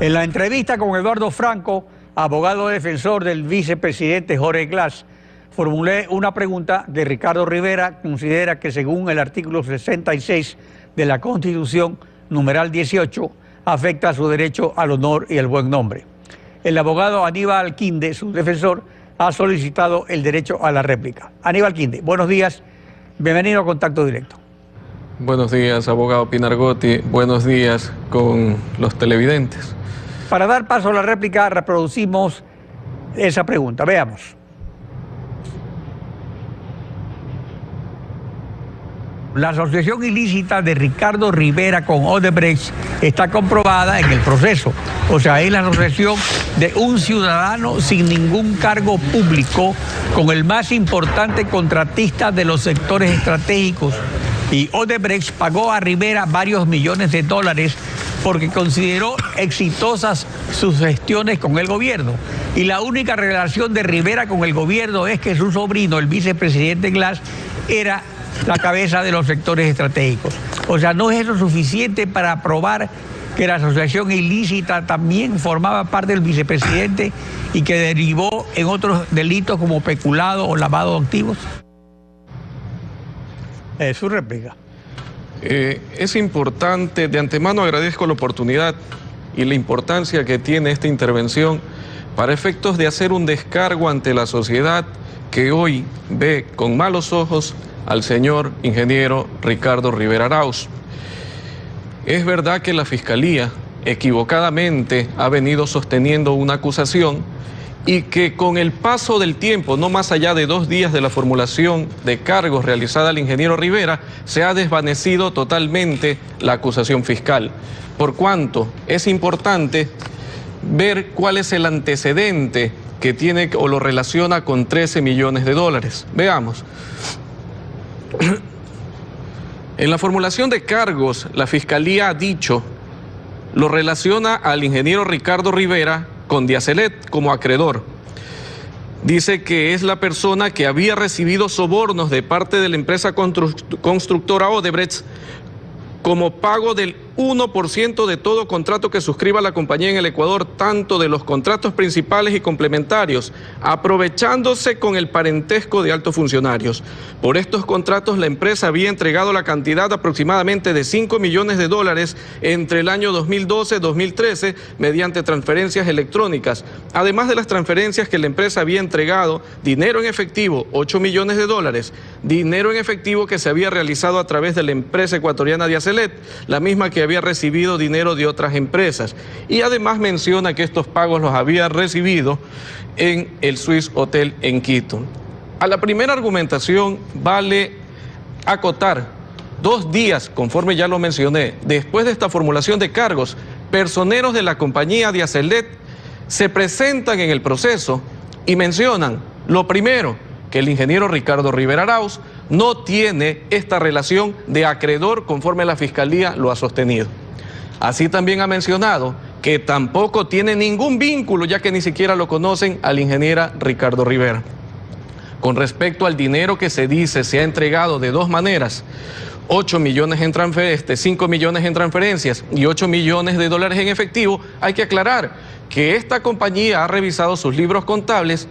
En la entrevista con Eduardo Franco, abogado defensor del vicepresidente Jorge Glass, formulé una pregunta de Ricardo Rivera. Considera que según el artículo 66 de la Constitución, numeral 18, afecta a su derecho al honor y el buen nombre. El abogado Aníbal Quinde, su defensor, ha solicitado el derecho a la réplica. Aníbal Quinde, buenos días, bienvenido a Contacto Directo. Buenos días, abogado Pinargotti, buenos días con los televidentes. Para dar paso a la réplica, reproducimos esa pregunta. Veamos. La asociación ilícita de Ricardo Rivera con Odebrecht está comprobada en el proceso. O sea, es la asociación de un ciudadano sin ningún cargo público con el más importante contratista de los sectores estratégicos. Y Odebrecht pagó a Rivera varios millones de dólares porque consideró exitosas sus gestiones con el gobierno. Y la única relación de Rivera con el gobierno es que su sobrino, el vicepresidente Glass, era la cabeza de los sectores estratégicos. O sea, no es eso suficiente para probar que la asociación ilícita también formaba parte del vicepresidente y que derivó en otros delitos como peculado o lavado de activos. Es su réplica. Es importante, de antemano agradezco la oportunidad y la importancia que tiene esta intervención para efectos de hacer un descargo ante la sociedad que hoy ve con malos ojos al señor ingeniero Ricardo Rivera Arauz. Es verdad que la Fiscalía equivocadamente ha venido sosteniendo una acusación y que con el paso del tiempo, no más allá de 2 días de la formulación de cargos realizada al ingeniero Rivera, se ha desvanecido totalmente la acusación fiscal. Por cuanto es importante ver cuál es el antecedente que tiene o lo relaciona con 13 millones de dólares. Veamos. En la formulación de cargos, la Fiscalía ha dicho, lo relaciona al ingeniero Ricardo Rivera con Diacelet como acreedor. Dice que es la persona que había recibido sobornos de parte de la empresa constructora Odebrecht como pago del 1% de todo contrato que suscriba la compañía en el Ecuador, tanto de los contratos principales y complementarios, aprovechándose con el parentesco de altos funcionarios. Por estos contratos, la empresa había entregado la cantidad aproximadamente de 5 millones de dólares entre el año 2012-2013 mediante transferencias electrónicas. Además de las transferencias que la empresa había entregado, dinero en efectivo, 8 millones de dólares, dinero en efectivo que se había realizado a través de la empresa ecuatoriana Diacelet, la misma que había recibido dinero de otras empresas. Y además menciona que estos pagos los había recibido en el Swiss Hotel en Quito. A la primera argumentación vale acotar 2 días, conforme ya lo mencioné, después de esta formulación de cargos, personeros de la compañía Diacelet se presentan en el proceso y mencionan, lo primero, que el ingeniero Ricardo Rivera Arauz no tiene esta relación de acreedor conforme la Fiscalía lo ha sostenido. Así también ha mencionado que tampoco tiene ningún vínculo, ya que ni siquiera lo conocen, al ingeniero Ricardo Rivera. Con respecto al dinero que se dice se ha entregado de 2 maneras, 8 millones en transferencias, 5 millones en transferencias y 8 millones de dólares en efectivo, hay que aclarar que esta compañía ha revisado sus libros contables.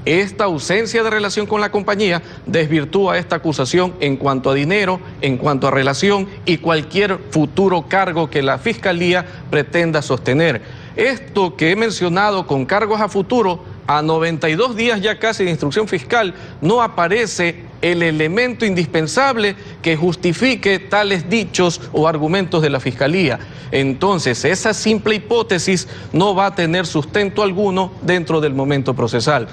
Esta ausencia de relación con la compañía desvirtúa esta acusación en cuanto a dinero, en cuanto a relación y cualquier futuro cargo que la Fiscalía pretenda sostener. Esto que he mencionado con cargos a futuro, a 92 días ya casi de instrucción fiscal, no aparece el elemento indispensable que justifique tales dichos o argumentos de la Fiscalía. Entonces, esa simple hipótesis no va a tener sustento alguno dentro del momento procesal.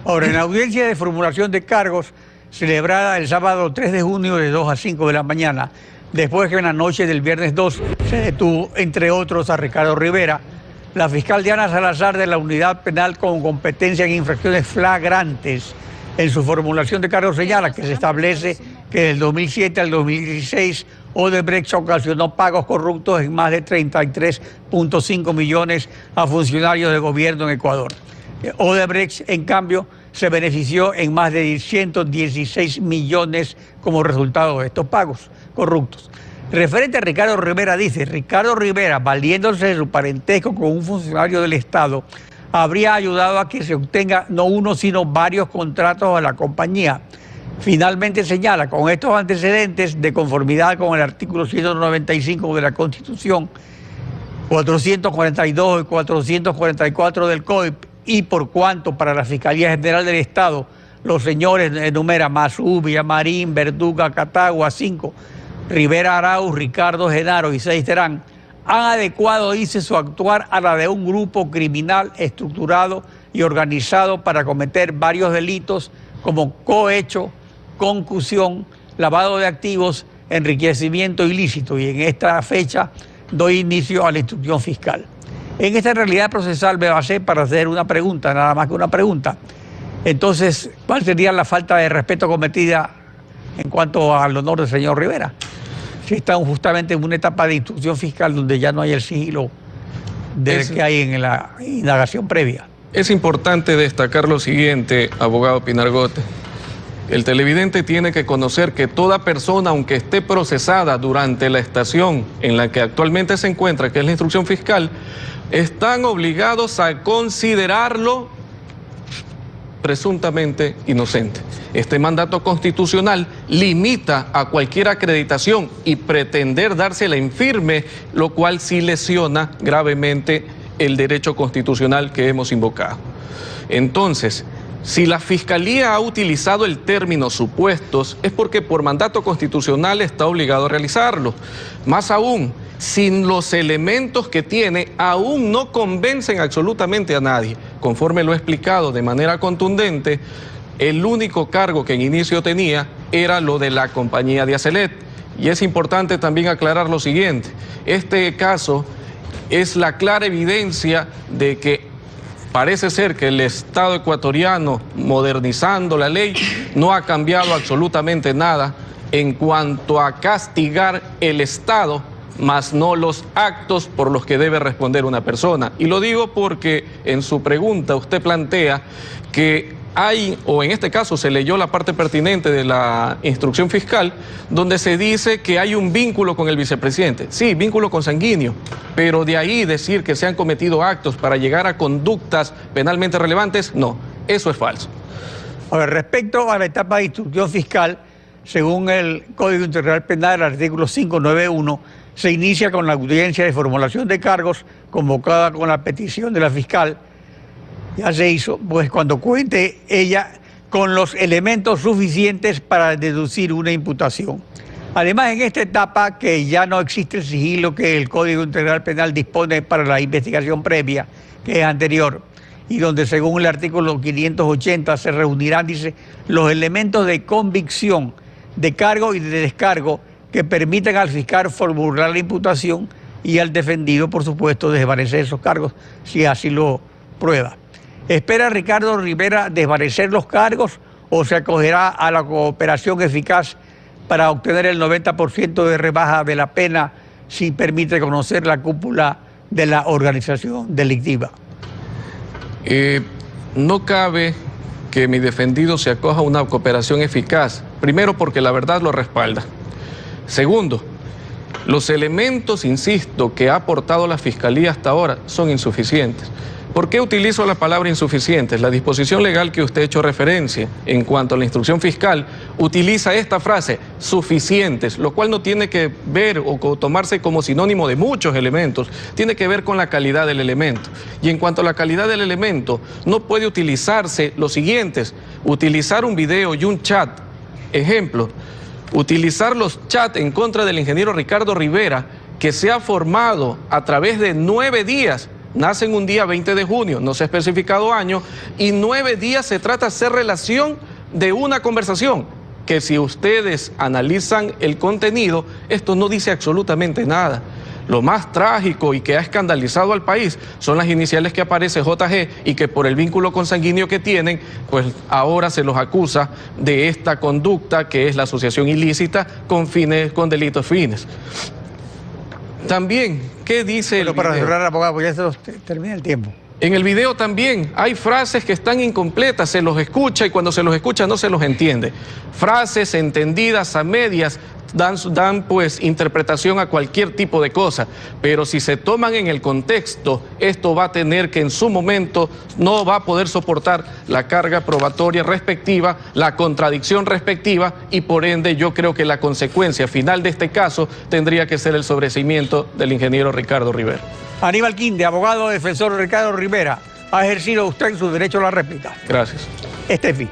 Ahora, en la audiencia de formulación de cargos, celebrada el sábado 3 de junio de 2 a 5 de la mañana, después que en la noche del viernes 2 se detuvo, entre otros, a Ricardo Rivera, la fiscal Diana Salazar de la Unidad Penal con competencia en infracciones flagrantes, en su formulación de cargos señala que se establece que del 2007 al 2016 Odebrecht ocasionó pagos corruptos en más de 33.5 millones a funcionarios del gobierno en Ecuador. Odebrecht, en cambio, se benefició en más de 116 millones como resultado de estos pagos corruptos. Referente a Ricardo Rivera, dice: Ricardo Rivera, valiéndose de su parentesco con un funcionario del Estado, habría ayudado a que se obtenga no uno, sino varios contratos a la compañía. Finalmente señala: con estos antecedentes, de conformidad con el artículo 195 de la Constitución, 442 y 444 del COIP, y por cuanto para la Fiscalía General del Estado los señores enumera Masú, Villamarín, Verduga, Catagua, 5, Rivera Arauz, Ricardo Genaro y 6 Terán, han adecuado, dice, su actuar a la de un grupo criminal estructurado y organizado para cometer varios delitos como cohecho, concusión, lavado de activos, enriquecimiento ilícito, y en esta fecha doy inicio a la instrucción fiscal. En esta realidad procesal me basé para hacer una pregunta, nada más que una pregunta. Entonces, ¿cuál sería la falta de respeto cometida en cuanto al honor del señor Rivera? Si estamos justamente en una etapa de instrucción fiscal donde ya no hay el sigilo que hay en la indagación previa. Es importante destacar lo siguiente, abogado Pinargote. El televidente tiene que conocer que toda persona, aunque esté procesada durante la estación en la que actualmente se encuentra, que es la instrucción fiscal, están obligados a considerarlo presuntamente inocente. Este mandato constitucional limita a cualquier acreditación y pretender dársela infirme, lo cual sí lesiona gravemente el derecho constitucional que hemos invocado. Entonces, si la Fiscalía ha utilizado el término supuestos, es porque por mandato constitucional está obligado a realizarlo. Más aún, sin los elementos que tiene, aún no convencen absolutamente a nadie. Conforme lo he explicado de manera contundente, el único cargo que en inicio tenía era lo de la compañía Diacelet. Y es importante también aclarar lo siguiente: este caso es la clara evidencia de que parece ser que el Estado ecuatoriano, modernizando la ley, no ha cambiado absolutamente nada en cuanto a castigar el Estado, más no los actos por los que debe responder una persona. Y lo digo porque en su pregunta usted plantea que hay, o en este caso se leyó la parte pertinente de la instrucción fiscal, donde se dice que hay un vínculo con el vicepresidente. Sí, vínculo consanguíneo, pero de ahí decir que se han cometido actos para llegar a conductas penalmente relevantes, no, eso es falso. Ahora, respecto a la etapa de instrucción fiscal, según el Código Integral Penal, el artículo 591, se inicia con la audiencia de formulación de cargos convocada con la petición de la fiscal. Ya se hizo, pues cuando cuente ella con los elementos suficientes para deducir una imputación. Además, en esta etapa que ya no existe el sigilo que el Código Integral Penal dispone para la investigación previa, que es anterior, y donde según el artículo 580 se reunirán, dice, los elementos de convicción, de cargo y de descargo que permitan al fiscal formular la imputación y al defendido, por supuesto, desvanecer esos cargos si así lo prueba. ¿Espera Ricardo Rivera desvanecer los cargos o se acogerá a la cooperación eficaz para obtener el 90% de rebaja de la pena si permite conocer la cúpula de la organización delictiva? No cabe que mi defendido se acoja a una cooperación eficaz. Primero, porque la verdad lo respalda. Segundo, los elementos, insisto, que ha aportado la Fiscalía hasta ahora son insuficientes. ¿Por qué utilizo la palabra insuficientes? La disposición legal que usted ha hecho referencia en cuanto a la instrucción fiscal utiliza esta frase, suficientes, lo cual no tiene que ver o tomarse como sinónimo de muchos elementos, tiene que ver con la calidad del elemento. Y en cuanto a la calidad del elemento, no puede utilizarse los siguientes: utilizar un video y un chat. Ejemplo, utilizar los chats en contra del ingeniero Ricardo Rivera, que se ha formado a través de 9 días. Nacen un día 20 de junio, no se ha especificado año, y 9 días se trata de hacer relación de una conversación, que si ustedes analizan el contenido, esto no dice absolutamente nada. Lo más trágico y que ha escandalizado al país son las iniciales que aparece JG y que por el vínculo consanguíneo que tienen, pues ahora se los acusa de esta conducta que es la asociación ilícita con delitos fines. También, ¿qué dice Pero para cerrar, abogado, pues ya se nos termina el tiempo. En el video también hay frases que están incompletas, se los escucha y cuando se los escucha no se los entiende. Frases entendidas a medias dan pues interpretación a cualquier tipo de cosa, pero si se toman en el contexto, esto va a tener que en su momento no va a poder soportar la carga probatoria respectiva, la contradicción respectiva y por ende yo creo que la consecuencia final de este caso tendría que ser el sobreseimiento del ingeniero Ricardo Rivera. Aníbal Quinde, abogado defensor Ricardo Rivera, ha ejercido usted su derecho a la réplica. Gracias. Este fin.